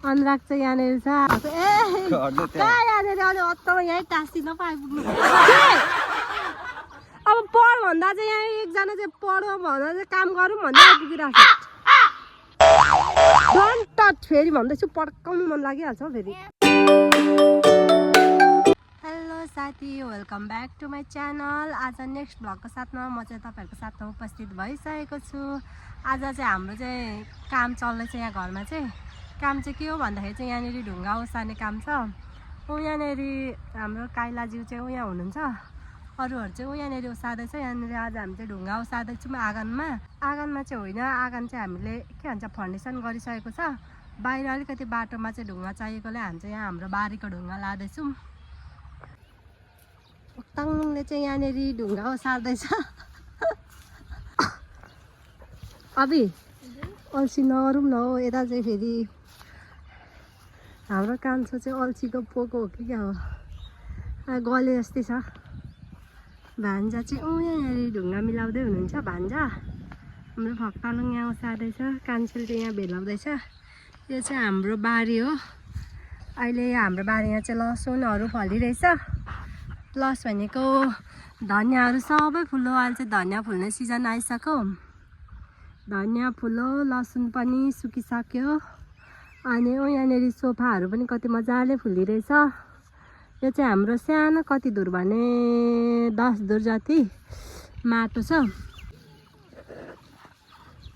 अनुराग चाहिँ यहाँनिर छ। कहाँ यहाँनिर अलि अत्तमा यहीँ टाँसिन पो आइपुग्नु। अब पढ भन्दा चाहिँ यहाँ एकजना चाहिँ पढो भन्दा चाहिँ काम गरौँ भन्दा आइपुगिरहेको छ। डन्ट टच फेरि भन्दैछु, पड्काउनु मन लागिहाल्छ फेरि। हेलो साथी, welcome back to my channel. आज नेक्स्ट भ्लगको साथमा म चाहिँ तपाईँहरूको साथमा उपस्थित भइसकेको छु। आज चाहिँ हाम्रो चाहिँ काम चल्दैछ यहाँ घरमा चाहिँ। काम चाहिँ के हो भन्दाखेरि चाहिँ यहाँनिर ढुङ्गा ओसार्ने काम छ। यहाँनिर हाम्रो काइलाज्यू चाहिँ यहाँ हुनुहुन्छ, अरूहरू चाहिँ यहाँनिर ओसार्दैछ। यहाँनिर आज हामी चाहिँ ढुङ्गा ओसार्दैछौँ आँगनमा। आँगनमा चाहिँ होइन, आँगन चाहिँ हामीले के भन्छ फाउन्डेसन गरिसकेको छ। बाहिर अलिकति बाटोमा चाहिँ ढुङ्गा चाहिएकोले हामी चाहिँ यहाँ हाम्रो बारीको ढुङ्गा लाँदैछौँ। ताङले चाहिँ यहाँनिर ढुङ्गा ओसार्दैछ। अबि अल्छी नगरौँ न हो, यता चाहिँ फेरि हाम्रो कान्छो चाहिँ अल्छीको पोको हो कि क्या हो, गले जस्तै छ। भान्जा चाहिँ यहाँनिर ढुङ्गा मिलाउँदै हुनुहुन्छ। भान्जा हाम्रो भक्तालुङ यहाँ ओसार्दैछ, कान्छेले चाहिँ यहाँ भेलाउँदैछ। यो चाहिँ हाम्रो बारी हो। अहिले हाम्रो बारीमा चाहिँ लसुनहरू फलिरहेछ। प्लस भनेको धनियाँहरू सबै फुल्यो। अहिले चाहिँ धनियाँ फुल्ने सिजन आइसक्यो। धनियाँ फुल्यो, लसुन पनि सुकिसक्यो। अनि यहाँनिर सोफाहरू पनि कति मजाले फुलिरहेछ। यो चाहिँ हाम्रो सानो कति धुर भने 10 धुर जति माटो छ।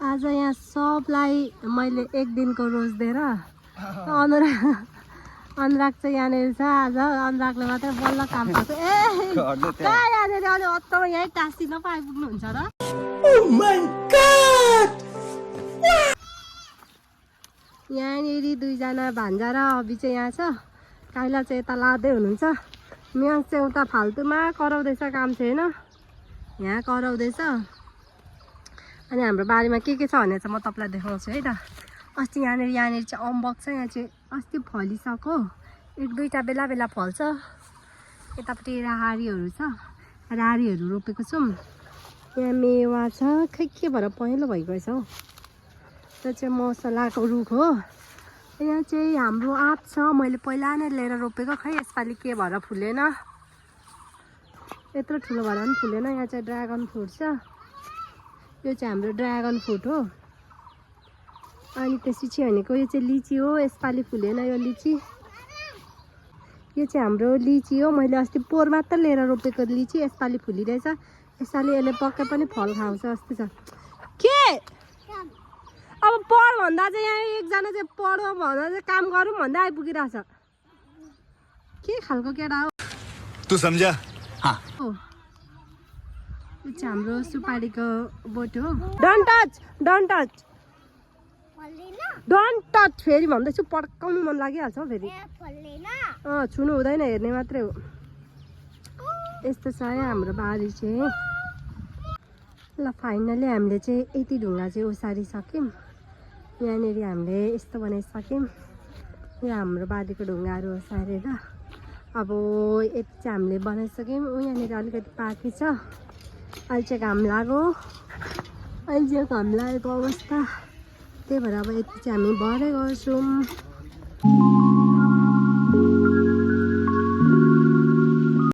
आज यहाँ सबलाई मैले एक दिनको रोज दिएर अनुराग चाहिँ यहाँनिर छ। आज अनुरागले मात्रै बल्ल काम गर्छ। कहाँ यहाँनिर अलि अत्तमा यहीँ टाँसिन पो आइपुग्नुहुन्छ र। यहाँनिर दुईजना भान्जा र अभि चाहिँ यहाँ छ। काइला चाहिँ यता लाँदै हुनुहुन्छ। म्यास चाहिँ उता फाल्तुमा कराउँदैछ, काम चाहिँ होइन, यहाँ कराउँदैछ। अनि हाम्रो बारीमा के छ भने चाहिँ म तपाईँलाई देखाउँछु है त। अस्ति यहाँनिर चाहिँ अम्बक छ, यहाँ चाहिँ अस्ति फलिसक्यो। एक दुईवटा बेला बेला फल्छ। यतापट्टि राहारीहरू छ, राहारीहरू रोपेको छौँ। यहाँ मेवा छ, खै के भएर पहेँलो भइगएछ हौ। त्यो चाहिँ मसलाको रुख हो। यहाँ चाहिँ हाम्रो आँप छ, मैले पहिला नै लिएर रोपेको, खै यसपालि के भएर फुलेन। यत्रो ठुलो भएर पनि फुलेन। यहाँ चाहिँ ड्रागन फ्रुट छ। यो चाहिँ हाम्रो ड्रागन फ्रुट हो। अनि त्यसपछि भनेको यो चाहिँ लिची हो, यसपालि फुलेन यो लिची। यो चाहिँ हाम्रो लिची हो, मैले अस्ति पोहोर मात्र लिएर रोपेको लिची, यसपालि फुलिरहेछ। यसपालि यसले पक्कै पनि फल खाउँछ जस्तो छ। के अब पढ भन्दा चाहिँ यहाँ एकजना चाहिँ पढो भन्दा चाहिँ काम गरौँ भन्दा आइपुगिरहेछ। के खालको केटा हो तँ सम्झा? यो चाहिँ हाम्रो सुपारीको बोट हो। Don't touch, don't touch, don't touch फेरि भन्दैछु, पड्काउनु मन लागिहाल्छ हौ फेरि। छुनु हुँदैन, हेर्ने मात्रै हो। यस्तो छ है हाम्रो बारी चाहिँ। ल फाइनली हामीले चाहिँ यति ढुङ्गा चाहिँ ओसारिसक्यौँ। यहाँनिर हामीले यस्तो बनाइसक्यौँ। यो हाम्रो बारीको ढुङ्गाहरू ओसारेर अब यति चाहिँ हामीले बनाइसक्यौँ। यहाँनिर अलिकति बाँकी छ। अहिले चाहिँ घाम लाग्यो, अहिले चाहिँ घाम लागेको अवस्था। त्यही भएर अब यति चाहिँ हामी भरे गर्छौँ।